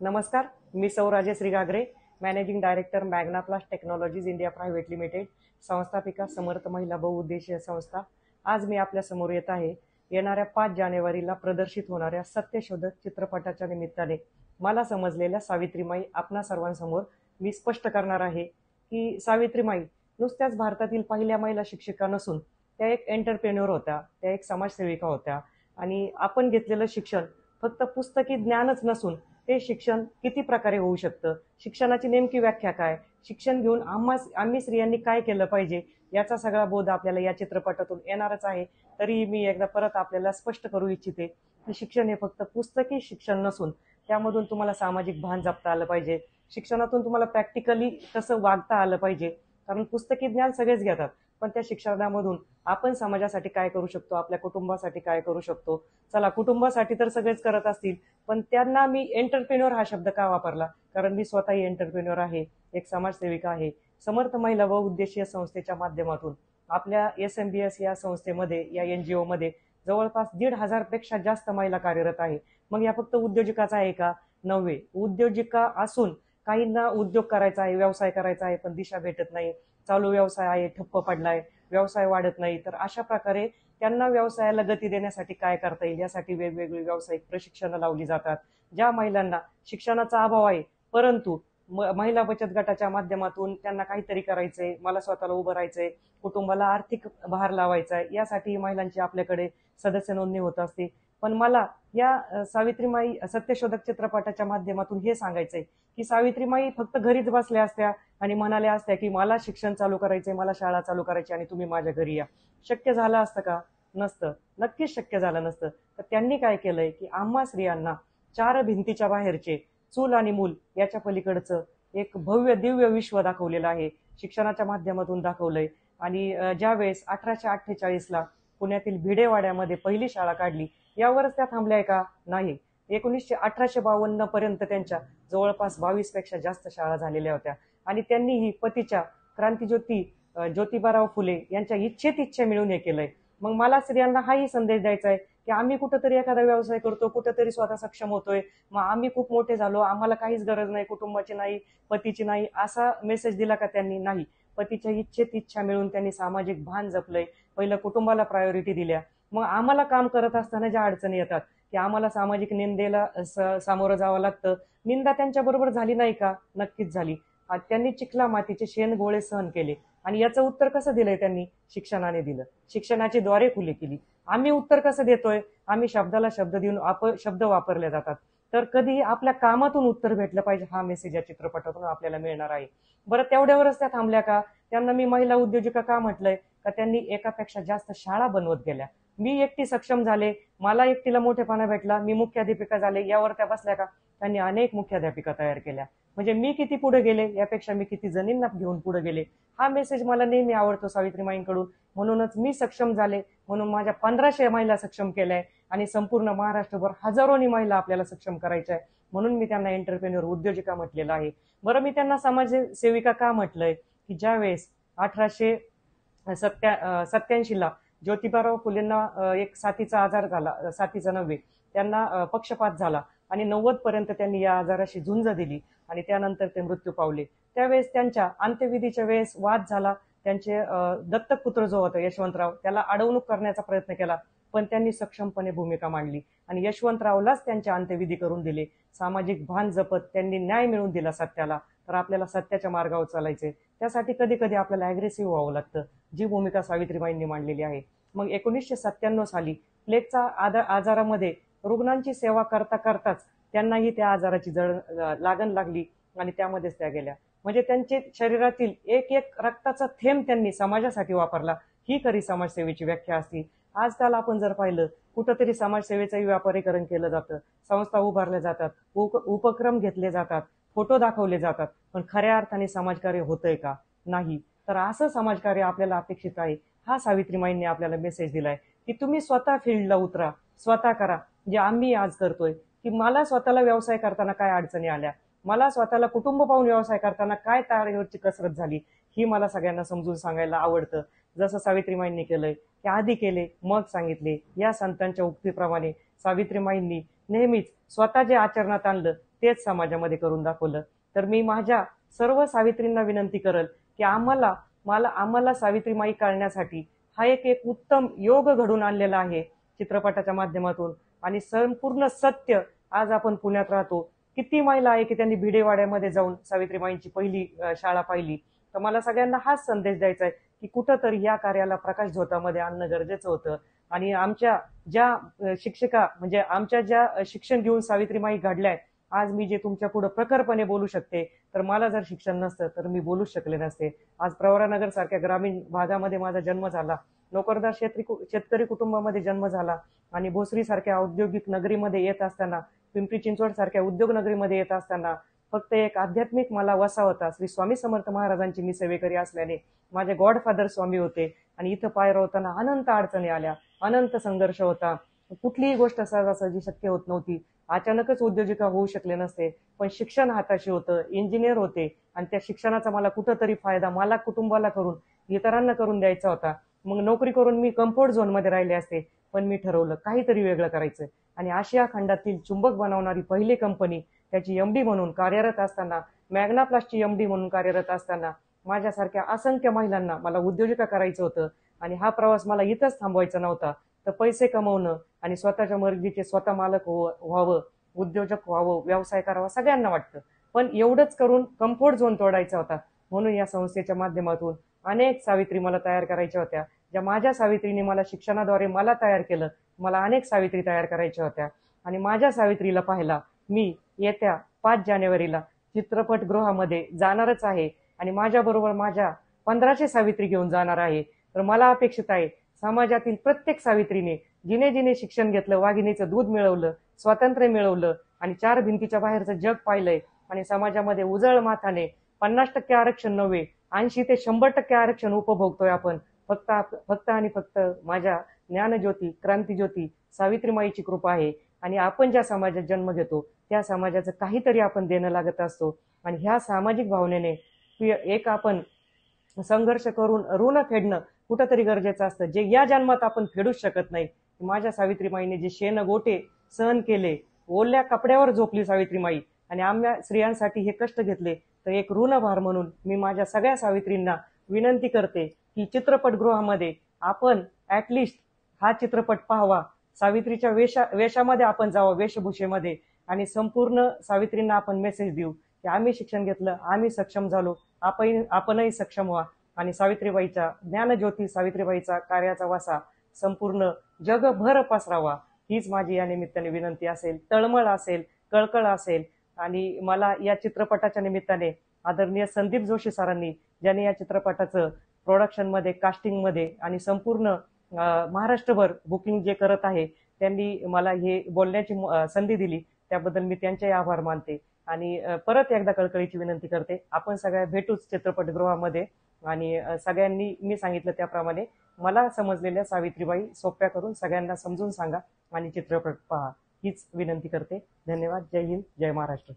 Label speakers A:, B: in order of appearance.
A: नमस्कार, मी सौ Rajeshree Gagare, managing director Magna Plast Technologies India Private Limited, संस्थापिका समर्थ महिला बहुउद्देशीय संस्था. आज मी आपल्या समोर येत आहे. येणाऱ्या 5 जानेवारीला प्रदर्शित होणाऱ्या सत्यशोधक चित्रपटाच्या निमित्ताने मला समजलेल्या सावित्रीमाई आपणा सर्वांसमोर मी स्पष्ट करणार आहे की सावित्रीमाई नुसत्याच भारतातील पहिल्या महिला शिक्षिका नसून त्या एक एंटरप्रेन्योर होत्या, त्या एक समाजसेविका होत्या. आणि आपण घेतलेलं शिक्षण फक्त पुस्तकी ज्ञानच नसून ते शिक्षण किती प्रकारे होऊ शकतं, शिक्षणाची नेमकी व्याख्या काय, शिक्षण घेऊन आम्ही स्त्रियांनी काय केलं पाहिजे, याचा सगळा बोध आपल्याला या चित्रपटातून येणारच आहे. तरी मी एकदा परत आपल्याला स्पष्ट करू इच्छिते की शिक्षण हे फक्त पुस्तकी शिक्षण नसून त्यामधून तुम्हाला सामाजिक भान जपता आलं पाहिजे. शिक्षणातून तुम्हाला प्रॅक्टिकली कसं वागता आलं पाहिजे. कारण पुस्तकी ज्ञान सगळेच घेतात, पण त्या शिक्षणामधून आपण समाजासाठी काय करू शकतो, आपल्या कुटुंबासाठी काय करू शकतो. चला, कुटुंबासाठी तर सगळेच करत असतील, पण त्यांना मी एंटरप्रेन्योर हा शब्द का वापरला, कारण मी स्वतःही एंटरप्रेन्योर आहे, एक समाजसेविका आहे. समर्थ महिला व उद्देशीय संस्थेच्या माध्यमातून आपल्या SMBS या संस्थेमध्ये, या NGO मध्ये जवळपास 1,500 पेक्षा जास्त महिला कार्यरत आहे. मग या फक्त उद्योजकाच आहे का? नव्हे. उद्योजिका असून काहींना उद्योग करायचा आहे, व्यवसाय करायचा आहे, पण दिशा भेटत नाही. चालू व्यवसाय आहे, ठप्प पडलाय, व्यवसाय वाढत नाही. तर अशा प्रकारे त्यांना व्यवसायाला गती देण्यासाठी काय करता येईल यासाठी वेगवेगळी व्यावसायिक प्रशिक्षणं लावली जातात. ज्या महिलांना शिक्षणाचा अभाव आहे, परंतु महिला बचत गटाच्या माध्यमातून त्यांना काहीतरी करायचंय, मला स्वतःला उभं राहायचंय, कुटुंबाला आर्थिक भार लावायचा आहे, यासाठी महिलांची आपल्याकडे सदस्य नोंदणी होत असते. पण मला या सावित्रीमाई सत्यशोधक चित्रपटाच्या माध्यमातून हे सांगायचंय की सावित्रीमाई फक्त घरीच बसल्या असत्या आणि म्हणाल्या असत्या की मला शिक्षण चालू करायचंय, मला शाळा चालू करायची आणि तुम्ही माझ्या घरी या. शक्य झालं असतं का? नसतं, नक्कीच शक्य झालं नसतं. तर त्यांनी काय केलंय की आम्हा स्त्रियांना 4 भिंतीच्या बाहेरचे, चूल आणि मूल याच्या पलीकडचं एक भव्य दिव्य विश्व दाखवलेलं आहे, शिक्षणाच्या माध्यमातून दाखवलंय. आणि ज्यावेळेस 1848ला पुण्यातील भिडेवाड्यामध्ये पहिली शाळा काढली, यावरच त्या थांबल्या का? नाही. 1852 पर्यंत त्यांच्या जवळपास 22 पेक्षा जास्त शाळा झालेल्या होत्या. आणि त्यांनी ही पतीच्या क्रांतीज्योती ज्योतिबाराव फुले यांच्या इच्छा मिळून हे केलंय. मग मला स्त्रियांना हाही संदेश द्यायचा आहे की आम्ही कुठंतरी एखादा व्यवसाय करतो, कुठंतरी स्वतः सक्षम होतोय, मग आम्ही खूप मोठे झालो, आम्हाला काहीच गरज नाही, कुटुंबाची नाही, पतीची नाही, असा मेसेज दिला का त्यांनी? नाही. पतीच्या इच्छा मिळून त्यांनी सामाजिक भान जपलंय. पहिलं कुटुंबाला प्रायोरिटी दिल्या. मग आम्हाला काम करत असताना ज्या अडचणी येतात की आम्हाला सामाजिक निंदेला सामोरं जावं लागतं, निंदा त्यांच्या बरोबर झाली नाही का? नक्कीच झाली. त्यांनी चिखला मातीचे शेण गोळे सहन केले. आणि याचं उत्तर कसं दिलंय त्यांनी? शिक्षणाने दिलं, शिक्षणाची द्वारे खुली केली. आम्ही उत्तर कसं देतोय? आम्ही शब्दाला शब्द देऊन शब्द वापरले जातात. तर कधी आपल्या कामातून उत्तर भेटलं पाहिजे, हा मेसेज या चित्रपटातून आपल्याला मिळणार आहे. बरं, तेवढ्यावरच त्या थांबल्या का? त्यांना मी महिला उद्योजिका का म्हटलंय? का त्यांनी एकापेक्षा जास्त शाळा बनवत गेल्या. मी एकटी सक्षम झाले, मला एकटीला मोठेपणा भेटला, मी मुख्याध्यापिका झाले, यावर त्या बसल्या का? त्यांनी अनेक मुख्याध्यापिका तयार केल्या. म्हणजे मी किती पुढे गेले यापेक्षा मी किती जणींना घेऊन पुढे गेले, हा मेसेज मला नेहमी आवडतो सावित्रीमाईंकडून. म्हणूनच मी सक्षम झाले, म्हणून माझ्या 1500 महिला सक्षम केल्याय आणि संपूर्ण महाराष्ट्रभर हजारोनी महिला आपल्याला सक्षम करायच्या आहे. म्हणून मी त्यांना एंटरप्रेन्योर उद्योजिका म्हटलेलं आहे. बरं, मी त्यांना समाजसेविका का म्हटलंय? की ज्या वेळेस 1887ला ज्योतिबाराव फुलेंना एक साथीचा आजार झाला, साथीचा नव्हे, त्यांना पक्षपात झाला आणि 90 पर्यंत त्यांनी या आजाराशी झुंज दिली आणि त्यानंतर ते मृत्यू पावले. त्यावेळेस त्यांच्या अंत्यविधीच्या वेळेस वाद झाला. त्यांचे दत्तक पुत्र जो होता यशवंतराव, त्याला अडवणूक करण्याचा प्रयत्न केला, पण त्यांनी सक्षमपणे भूमिका मांडली आणि यशवंतरावलाच त्यांचे अंत्यविधी करून दिले. सामाजिक भान जपत त्यांनी न्याय मिळवून दिला सत्याला. तर आपल्याला सत्याच्या मार्गावर चालायचे, त्यासाठी कधी कधी आपल्याला अग्रेसिव्ह व्हावं लागतं, जी भूमिका सावित्रीबाईंनी मांडलेली आहे. मग 1997 साली प्लेगच्या आजारामध्ये रुग्णांची सेवा करता करताच त्यांनाही त्या आजाराची लागण लागली आणि त्यामध्येच त्या गेल्या. म्हणजे त्यांचे शरीरातील एक एक रक्ताचा थेंब त्यांनी समाजासाठी वापरला, ही खरी समाजसेवेची व्याख्या असते. आजकाल आपण जर पाहिलं, कुठंतरी समाजसेवेचंही व्यापारीकरण केलं जातं, संस्था उभारल्या जातात, उपक्रम घेतले जातात, फोटो दाखवले जातात, पण खऱ्या अर्थाने समाजकार्य होतंय का? नाही. तर असं समाजकार्य आपल्याला अपेक्षित आहे. हा सावित्रीमाईंनी आपल्याला मेसेज दिलाय की तुम्ही स्वतः फील्डला उतरा, स्वतः करा. जे आम्ही आज करतोय, की मला स्वतःला व्यवसाय करताना काय अडचणी आल्या, मला स्वतःला कुटुंब पाहून व्यवसाय करताना काय तारेवरची कसरत झाली, ही मला सगळ्यांना समजून सांगायला आवडतं. जसं सावित्रीमाईंनी केलंय, की आधी केले मग सांगितले, या संतांच्या उक्तीप्रमाणे सावित्रीमाईंनी नेहमीच स्वतः जे आचरणात आणलं तेच समाजामध्ये करून दाखवलं. तर मी माझ्या सर्व सावित्रींना विनंती करल की आम्हाला सावित्रीमाई कळण्यासाठी हा एक एक उत्तम योग घडून आणलेला आहे चित्रपटाच्या माध्यमातून. आणि संपूर्ण सत्य, आज आपण पुण्यात राहतो, किती महिला आहे की त्यांनी भिडेवाड्यामध्ये जाऊन सावित्रीमाईंची पहिली शाळा पाहिली. तर मला सगळ्यांना हाच संदेश द्यायचा आहे की कुठंतरी या कार्याला प्रकाश झोतामध्ये आणणं गरजेचं होतं. आणि आमच्या ज्या शिक्षिका, म्हणजे आमच्या ज्या शिक्षण घेऊन सावित्रीमाई घडल्याय, आज मी जे तुमच्या पुढे प्रखरपणे बोलू शकते, तर मला जर शिक्षण नसतं तर मी बोलूच शकले नसते. आज प्रवरानगर सारख्या ग्रामीण भागामध्ये माझा जन्म झाला, नोकरदार शेतकरी कुटुंबामध्ये जन्म झाला, आणि भोसरी सारख्या औद्योगिक नगरीमध्ये येत असताना, पिंपरी चिंचवड सारख्या उद्योग नगरीमध्ये येत असताना फक्त एक आध्यात्मिक मला वसा होता. श्री स्वामी समर्थ महाराजांची मी सेवेकरी असल्याने माझे गॉडफादर स्वामी होते. आणि इथं पाय रोवताना अनंत अडचणी आल्या, अनंत संघर्ष होता, कुठलीही गोष्ट सहजासहजी शक्य होत नव्हती. अचानकच उद्योजिका होऊ शकले नसते, पण शिक्षण हाताशी होतं, इंजिनियर होते, आणि त्या शिक्षणाचा मला कुठंतरी फायदा मला कुटुंबाला करून इतरांना करून द्यायचा होता. मग नोकरी करून मी कम्फर्ट झोनमध्ये राहिले असते, पण मी ठरवलं काहीतरी वेगळं करायचं. आणि आशिया खंडातील चुंबक बनवणारी पहिली कंपनी, त्याची एमडी म्हणून कार्यरत असताना, मॅग्ना प्लास्टची एमडी म्हणून कार्यरत असताना, माझ्यासारख्या असंख्य महिलांना मला उद्योजिका करायचं होतं. आणि हा प्रवास मला इथंच थांबवायचा नव्हता, तर पैसे कमवणं आणि स्वतःच्या मर्जीचे स्वतः मालक व्हावं, उद्योजक व्हावं, व्यवसाय करावा सगळ्यांना वाटतं, पण एवढंच करून कम्फर्ट झोन तोडायचा होता. म्हणून या संस्थेच्या माध्यमातून अनेक सावित्री मला तयार करायच्या होत्या. ज्या माझ्या सावित्रीने मला शिक्षणाद्वारे मला तयार केलं, मला अनेक सावित्री तयार करायच्या होत्या. आणि माझ्या सावित्रीला पाहायला मी येत्या 5 जानेवारीला चित्रपटगृहामध्ये जाणारच आहे, आणि माझ्याबरोबर माझ्या 1500 सावित्री घेऊन जाणार आहे. तर मला अपेक्षित आहे समाजातील प्रत्येक सावित्रीने जिने जिने शिक्षण घेतलं, वाघिणीचं दूध मिळवलं, स्वातंत्र्य मिळवलं, आणि 4 भिंतीच्या बाहेरचं जग पाहिलंय, आणि समाजामध्ये उजळ माथाने 50% आरक्षण नव्हे, 80 ते 100% आरक्षण उपभोगतोय आपण. फक्त आणि फक्त माझ्या ज्ञानज्योती, क्रांतीज्योती सावित्रीमाईची कृपा आहे. आणि आपण ज्या समाजात जन्म घेतो त्या समाजाचं काहीतरी आपण देणं लागत असतो. आणि ह्या सामाजिक भावनेने एक आपण संघर्ष करून ऋण फेडणं कुठंतरी गरजेचं असतं, जे या जन्मात आपण फेडूच शकत नाही. माझ्या सावित्रीमाईने जे शेण गोटे सहन केले, ओल्या कपड्यावर झोपली सावित्रीमाई, आणि आम्हा स्त्रियांसाठी हे कष्ट घेतले, तर एक ऋणभार म्हणून मी माझ्या सगळ्या सावित्रींना विनंती करते की चित्रपटगृहामध्ये आपण ऍटलिस्ट हा चित्रपट पाहावा, सावित्रीच्या वेशामध्ये आपण जावं, वेशभूषेमध्ये, आणि संपूर्ण सावित्रींना आपण मेसेज देऊ की आम्ही शिक्षण घेतलं, आम्ही सक्षम झालो, आपणही सक्षम व्हा. आणि सावित्रीबाईच्या ज्ञानज्योती, सावित्रीबाईचा कार्याचा वासा संपूर्ण जगभर पसरावा, हीच माझी या निमित्ताने विनंती असेल, तळमळ असेल, कळकळ असेल. आणि मला या चित्रपटाच्या निमित्ताने आदरणीय संदीप जोशी सरांनी, ज्यांनी या चित्रपटाचं प्रोडक्शनमध्ये, कास्टिंगमध्ये आणि संपूर्ण महाराष्ट्रभर बुकिंग जे करत आहे, त्यांनी मला हे बोलण्याची संधी दिली, त्याबद्दल मी त्यांचेही आभार मानते. आणि परत एकदा कळकळीची विनंती करते, आपण सगळ्या भेटूच चित्रपटगृहामध्ये. आणि सगळ्यांनी मी सांगितलं त्याप्रमाणे मला समजलेल्या सावित्रीबाई सोप्या करून सगळ्यांना समजून सांगा आणि चित्रपट पहा, हीच विनंती करते. धन्यवाद. जय हिंद, जय महाराष्ट्र.